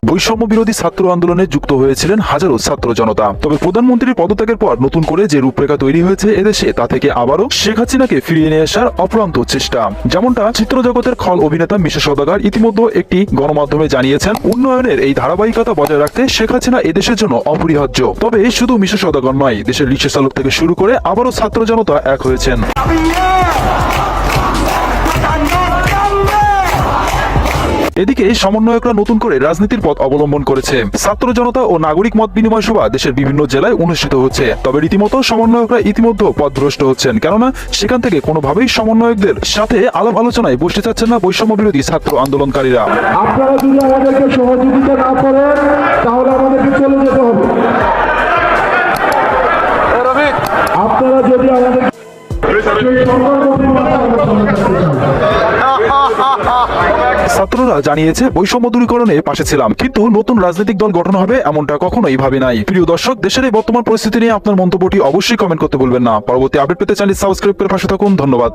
বৈষম্য বিরোধী ছাত্র আন্দোলনে যুক্ত হয়েছিলেন হাজারো ছাত্র জনতা। তবে প্রধানমন্ত্রীর পদত্যাগের পর নতুন করে যে রূপরেখা তৈরি হয়েছে এদেশে, তা থেকে আবারও শেখ হাসিনাকে ফিরিয়ে নিয়ে আসার অপ্রান্ত চেষ্টা। যেমনটা চিত্রজগতের খল অভিনেতা মিশা সওদাগর ইতিমধ্যে একটি গণমাধ্যমে জানিয়েছেন, উন্নয়নের এই ধারাবাহিকতা বজায় রাখতে শেখ হাসিনা এদেশের জন্য অপরিহার্য। তবে শুধু মিশা সওদাগর নয়, দেশের রিক্সা চালক থেকে শুরু করে আবারও ছাত্র জনতা এক হয়েছেন। এদিকে সমন্বয়করা নতুন করে রাজনীতির পথ অবলম্বন করেছে। ছাত্র জনতা ও নাগরিক মত বিনিময় সভা দেশের বিভিন্ন জেলায় অনুষ্ঠিত হচ্ছে। তবে রীতিমতো সমন্বয়করা ইতিমধ্যে পথভ্রষ্ট হচ্ছেন, কেননা সেখান থেকে কোনোভাবেই সমন্বয়কদের সাথে আলাপ আলোচনায় বসতে চাচ্ছেন না বৈষম্য বিরোধী ছাত্র আন্দোলনকারীরা। আপনারা যদি আমাদেরকে সহযোগিতা না করেন তাহলে আমাদেরকে চলে যেতে হবে। আপনারা যদি আমাদের ছাত্ররা জানিয়েছে, বৈষম্য দূরীকরণে পাশে ছিলাম, কিন্তু নতুন রাজনৈতিক দল গঠন হবে এমনটা কখনোই ভাবি নাই। প্রিয় দর্শক, দেশের এই বর্তমান পরিস্থিতি নিয়ে আপনার মন্তব্যটি অবশ্যই কমেন্ট করতে ভুলবেন না। পরবর্তী আপডেট পেতে চ্যানেল সাবস্ক্রাইব করে পাশে থাকুন। ধন্যবাদ।